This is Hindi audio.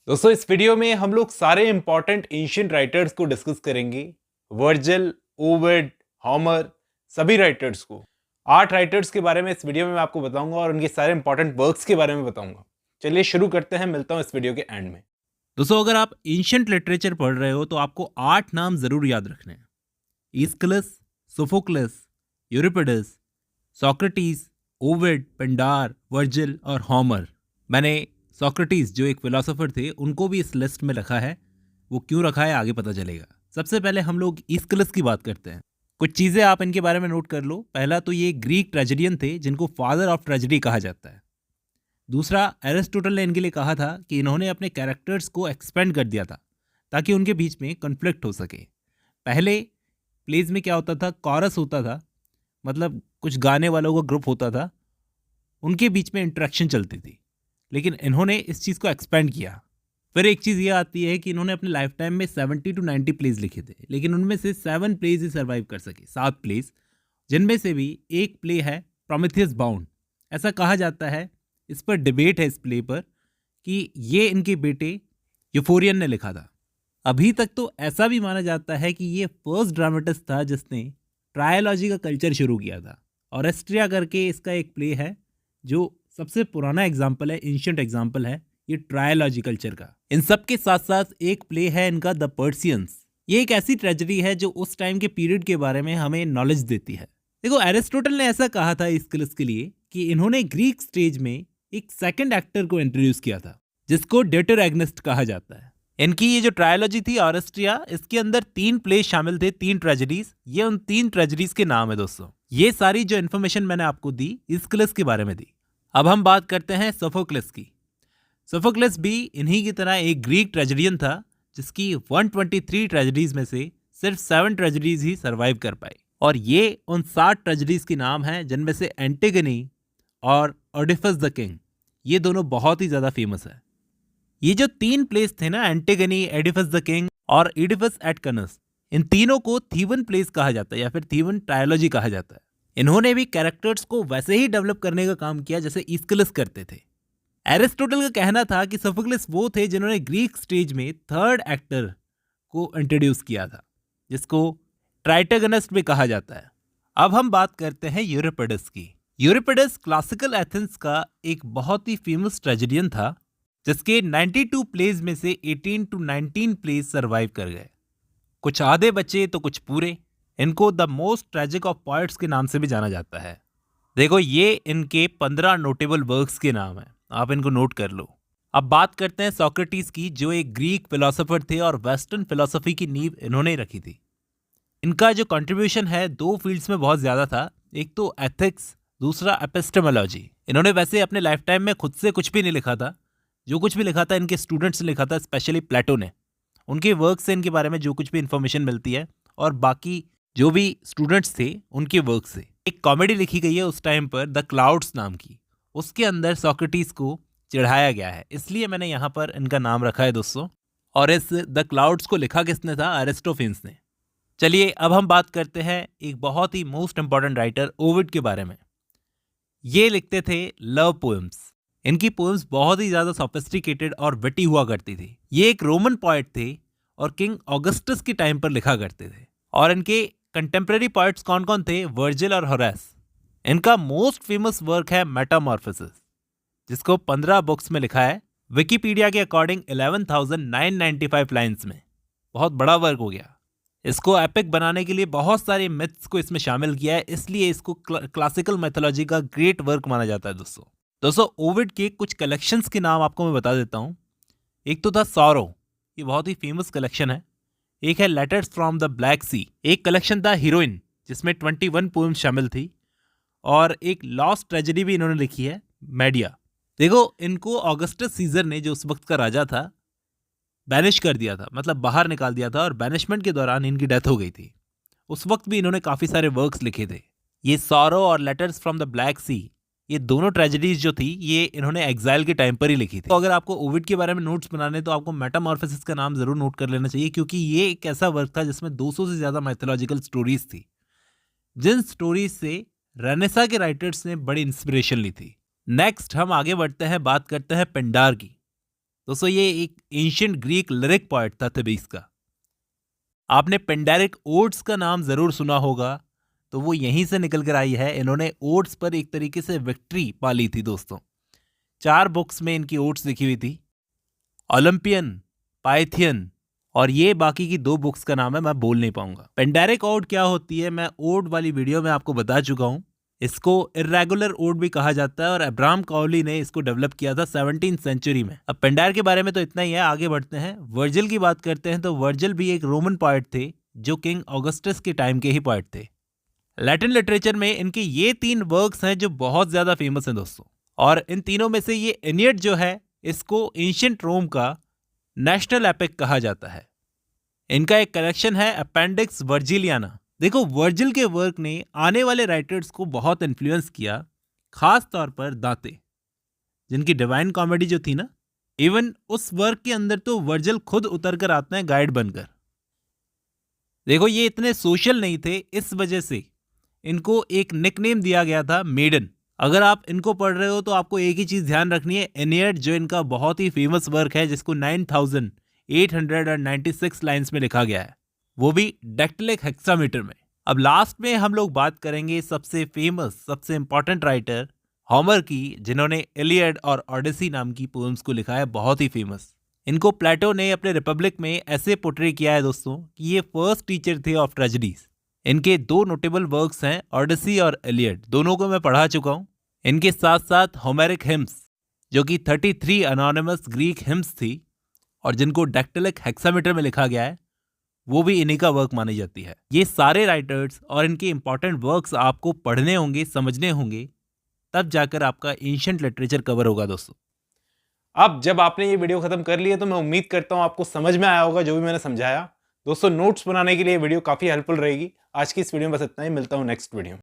दोस्तों इस वीडियो में हम लोग सारे इंपॉर्टेंट एंशियंट राइटर्स को डिस्कस करेंगे। वर्जिल, ओविड, होमर, सभी राइटर्स को। 8 राइटर्स के बारे में इस वीडियो में मैं आपको बताऊंगा और उनके सारे इंपॉर्टेंट वर्क्स के बारे में बताऊंगा। चलिए शुरू करते हैं, मिलता हूं इस वीडियो के एंड में। दोस्तों अगर आप एंशियंट लिटरेचर पढ़ रहे हो तो आपको 8 नाम जरूर याद रखने हैं। Aeschylus, Sophocles, Euripides, Socrates, Ovid, Pindar, Virgil और होमर। मैंने सोक्रेटिस जो एक फिलोसोफर थे उनको भी इस लिस्ट में रखा है। वो क्यों रखा है आगे पता चलेगा। सबसे पहले हम लोग ईस्किलस की बात करते हैं। कुछ चीज़ें आप इनके बारे में नोट कर लो। पहला तो ये ग्रीक ट्रेजेडियन थे जिनको फादर ऑफ ट्रेजेडी कहा जाता है। दूसरा, एरिस्टोटल ने इनके लिए कहा था कि इन्होंने अपने कैरेक्टर्स को एक्सपेंड कर दिया था ताकि उनके बीच में कन्फ्लिक्ट हो सके। पहले प्लेज में क्या होता था, कॉरस होता था, मतलब कुछ गाने वालों का ग्रुप होता था, उनके बीच में इंटरेक्शन चलती थी। लेकिन इन्होंने इस चीज़ को एक्सपेंड किया। फिर एक चीज़ ये आती है कि इन्होंने अपने लाइफ टाइम में 70 टू 90 प्लेज लिखे थे, लेकिन उनमें से 7 प्लेज ही सर्वाइव कर सके, 7 प्लेज, जिनमें से भी एक प्ले है प्रोमेथियस बाउंड। ऐसा कहा जाता है, इस पर डिबेट है इस प्ले पर, कि ये इनके बेटे यूफोरियन ने लिखा था। अभी तक तो ऐसा भी माना जाता है कि ये फर्स्ट ड्रामेटिस्ट था जिसने ट्रायोलॉजी का कल्चर शुरू किया था। और एस्ट्रिया करके इसका एक प्ले है जो सबसे पुराना एग्जाम्पल है, एंशियंट एग्जाम्पल है ये ट्रायोलॉजी कल्चर का। इन सब के साथ साथ एक प्ले है इनका, द पर्सियंस। ये एक ऐसी ट्रेजेडी है जो उस टाइम के पीरियड के बारे में हमें नॉलेज देती है। देखो, एरिस्टोटल ने ऐसा कहा था इस क्लिस के लिए कि इन्होंने ग्रीक स्टेज में एक सेकंड एक्टर को इंट्रोड्यूस किया था जिसको डेटरएग्निस्ट कहा जाता है। इनकी ये जो ट्रायोलॉजी थी ऑरेस्ट्रिया, इसके अंदर 3 प्ले शामिल थे, 3 ट्रेजेडीज। ये उन 3 ट्रेजेडीज के नाम है दोस्तों। ये सारी जो इन्फॉर्मेशन मैंने आपको दी इस्किलस के बारे में दी। अब हम बात करते हैं सोफोक्लिस की। सोफोक्लिस भी इन्हीं की तरह एक ग्रीक ट्रेजेडियन था जिसकी 123 ट्रेजेडीज में से सिर्फ 7 ट्रेजेडीज ही सरवाइव कर पाई। और ये उन 7 ट्रेजेडीज के नाम हैं जिनमें से एंटिगनी और ओडिफस द किंग, ये दोनों बहुत ही ज़्यादा फेमस है। ये जो 3 प्लेस थे ना, एंटिगनी, एडिफस द किंग और इडिफस एट कनस, इन तीनों को थीवन प्लेस कहा जाता है या फिर थीवन ट्रायोलॉजी कहा जाता है। इन्होंने भी कैरेक्टर्स को वैसे ही डेवलप करने का काम किया जैसे ईस्किलस करते थे। एरिस्टोटल का कहना था कि सोफोक्लिस वो थे जिन्होंने ग्रीक स्टेज में थर्ड एक्टर को इंट्रोड्यूस किया था जिसको ट्राइटेगनिस्ट भी कहा जाता है। अब हम बात करते हैं यूरिपिडस की। यूरिपिडस क्लासिकल एथेंस का एक बहुत ही फेमस ट्रेजेडियन था जिसके 92 प्लेज में से 18 टू 19 प्लेज सरवाइव कर गए। कुछ आधे बचे तो कुछ पूरे। इनको the most tragic of poets के नाम से भी जाना जाता है। देखो, ये इनके 15 नोटेबल वर्क्स के नाम हैं, आप इनको नोट कर लो। अब बात करते हैं सोक्रेटिस की, जो एक ग्रीक फिलोसोफर थे और वेस्टर्न फिलोसफी की नींव इन्होंने रखी थी। इनका जो कंट्रीब्यूशन है 2 फील्ड्स में बहुत ज़्यादा था, एक तो एथिक्स, दूसरा एपिस्टेमोलॉजी। इन्होंने वैसे अपने लाइफ टाइम में खुद से कुछ भी नहीं लिखा था, जो कुछ भी लिखा था इनके स्टूडेंट्स ने लिखा था, स्पेशली प्लेटो ने। उनके वर्क से इनके बारे में जो कुछ भी इंफॉर्मेशन मिलती है और बाकी जो भी स्टूडेंट्स थे उनके वर्क से। एक कॉमेडी लिखी गई है उस टाइम पर, द क्लाउड्स नाम की, उसके अंदर सोक्रेटिस को चढ़ाया गया है, इसलिए मैंने यहाँ पर इनका नाम रखा है दोस्तों। और इस द क्लाउड्स को लिखा किसने था? अरिस्टोफेंस ने। चलिए अब हम बात करते हैं एक बहुत ही मोस्ट इंपॉर्टेंट राइटर ओविड के बारे में। ये लिखते थे लव पोएम्स। इनकी पोएम्स बहुत ही ज़्यादा सोफिस्टिकेटेड और विटी हुआ करती थी। ये एक रोमन पोएट थे और किंग ऑगस्टस के टाइम पर लिखा करते थे। और इनके कंटेम्प्रेरी पोएट्स कौन कौन थे? वर्जिल और होरेस। इनका मोस्ट फेमस वर्क है मेटामॉर्फोसिस, जिसको 15 बुक्स में लिखा है। विकिपीडिया के अकॉर्डिंग 11,995 लाइन्स में। बहुत बड़ा वर्क हो गया। इसको एपिक बनाने के लिए बहुत सारे मिथ्स को इसमें शामिल किया है, इसलिए इसको क्लासिकल मैथोलॉजी का ग्रेट वर्क माना जाता है दोस्तों ओविड के कुछ कलेक्शंस के नाम आपको मैं बता देता हूँ। एक तो था सॉरो, ये बहुत ही फेमस कलेक्शन है। एक है लेटर्स फ्रॉम द ब्लैक सी। एक कलेक्शन था हीरोइन, जिसमें 21 पोएम्स शामिल थी। और एक लॉस्ट ट्रेजेडी भी इन्होंने लिखी है, मेडिया। देखो, इनको ऑगस्टस सीजर ने, जो उस वक्त का राजा था, बैनिश कर दिया था, मतलब बाहर निकाल दिया था, और बैनिशमेंट के दौरान इनकी डेथ हो गई थी। उस वक्त भी इन्होंने काफ़ी सारे वर्क्स लिखे थे। ये सॉरो और लेटर्स फ्रॉम द ब्लैक सी, ये दोनों ट्रेजेडीज जो थी ये इन्होंने एग्जाइल के टाइम पर ही लिखी थी। तो अगर आपको ओविड के बारे में नोट्स बनाने तो आपको मेटामॉर्फोसिस का नाम जरूर नोट कर लेना चाहिए, क्योंकि ये एक ऐसा वर्क था जिसमें 200 से ज़्यादा माइथोलॉजिकल स्टोरीज थी, जिन स्टोरीज से रेनेसा के राइटर्स ने बड़ी इंस्पिरेशन ली थी। नेक्स्ट हम आगे बढ़ते हैं, बात करते हैं पिंडार की। दोस्तों ये एक एंशियंट ग्रीक लिरिक पोएट था थेबीस का। आपने पेंडेरिक ओड्स का नाम जरूर सुना होगा, तो वो यहीं से निकल कर आई है। इन्होंने ओड्स पर एक तरीके से विक्ट्री पाली थी दोस्तों। 4 बुक्स में इनकी ओड्स लिखी हुई थी, ओलंपियन, पाइथियन, और ये बाकी की 2 बुक्स का नाम है, मैं बोल नहीं पाऊंगा। पेंडेरिक ओड क्या होती है मैं ओड वाली वीडियो में आपको बता चुका हूं। इसको इर्रेगुलर ओड भी कहा जाता है और अब्राहम कॉवली ने इसको डेवलप किया था 17th सेंचुरी में। अब पेंडार के बारे में तो इतना ही है, आगे बढ़ते हैं। वर्जिल की बात करते हैं तो वर्जिल भी एक रोमन पोएट थे जो किंग ऑगस्टस के टाइम के ही पोएट थे। लैटिन लिटरेचर में इनके ये 3 वर्क्स हैं जो बहुत ज्यादा फेमस हैं दोस्तों, और इन तीनों में से ये एनियड जो है इसको एंशिएंट रोम का नेशनल एपिक कहा जाता है। इनका एक कलेक्शन है अपेंडिक्स वर्जिलियाना। देखो वर्जिल के वर्क ने आने वाले राइटर्स को बहुत इन्फ्लुएंस किया, खास तौर पर दांते, जिनकी डिवाइन कॉमेडी जो थी ना, इवन उस वर्क के अंदर तो वर्जिल खुद उतर कर आते हैं गाइड बनकर। देखो ये इतने सोशल नहीं थे, इस वजह से इनको एक निकनेम दिया गया था मेडन। अगर आप इनको पढ़ रहे हो तो आपको एक ही चीज ध्यान रखनी है, एनियड जो इनका बहुत ही फेमस वर्क है जिसको 9896 लाइन्स में लिखा गया है, वो भी डेक्टिलिक हेक्सामीटर में। अब लास्ट में हम लोग बात करेंगे सबसे फेमस, सबसे इंपॉर्टेंट राइटर होमर की, जिन्होंने इलियड और ओडिसी नाम की पोएम्स को लिखा है, बहुत ही फेमस। इनको प्लेटो ने अपने रिपब्लिक में ऐसे पोर्ट्रे किया है दोस्तों कि ये फर्स्ट टीचर थे ऑफ ट्रेजेडीज। इनके 2 नोटेबल वर्क्स हैं, ओडिसी और इलियड, दोनों को मैं पढ़ा चुका हूँ। इनके साथ साथ होमेरिक हिम्स जो कि 33 अनोनिमस ग्रीक हिम्स थी और जिनको डेक्टिलिक हेक्सामीटर में लिखा गया है, वो भी इन्हीं का वर्क मानी जाती है। ये सारे राइटर्स और इनके इंपॉर्टेंट वर्क्स आपको पढ़ने होंगे, समझने होंगे, तब जाकर आपका एंशिएंट लिटरेचर कवर होगा दोस्तों। अब जब आपने ये वीडियो खत्म कर लिया तो मैं उम्मीद करता हूं आपको समझ में आया होगा जो भी मैंने समझाया। दोस्तों नोट्स बनाने के लिए वीडियो काफी हेल्पफुल रहेगी। आज की इस वीडियो में बस इतना ही, मिलता हूं नेक्स्ट वीडियो में।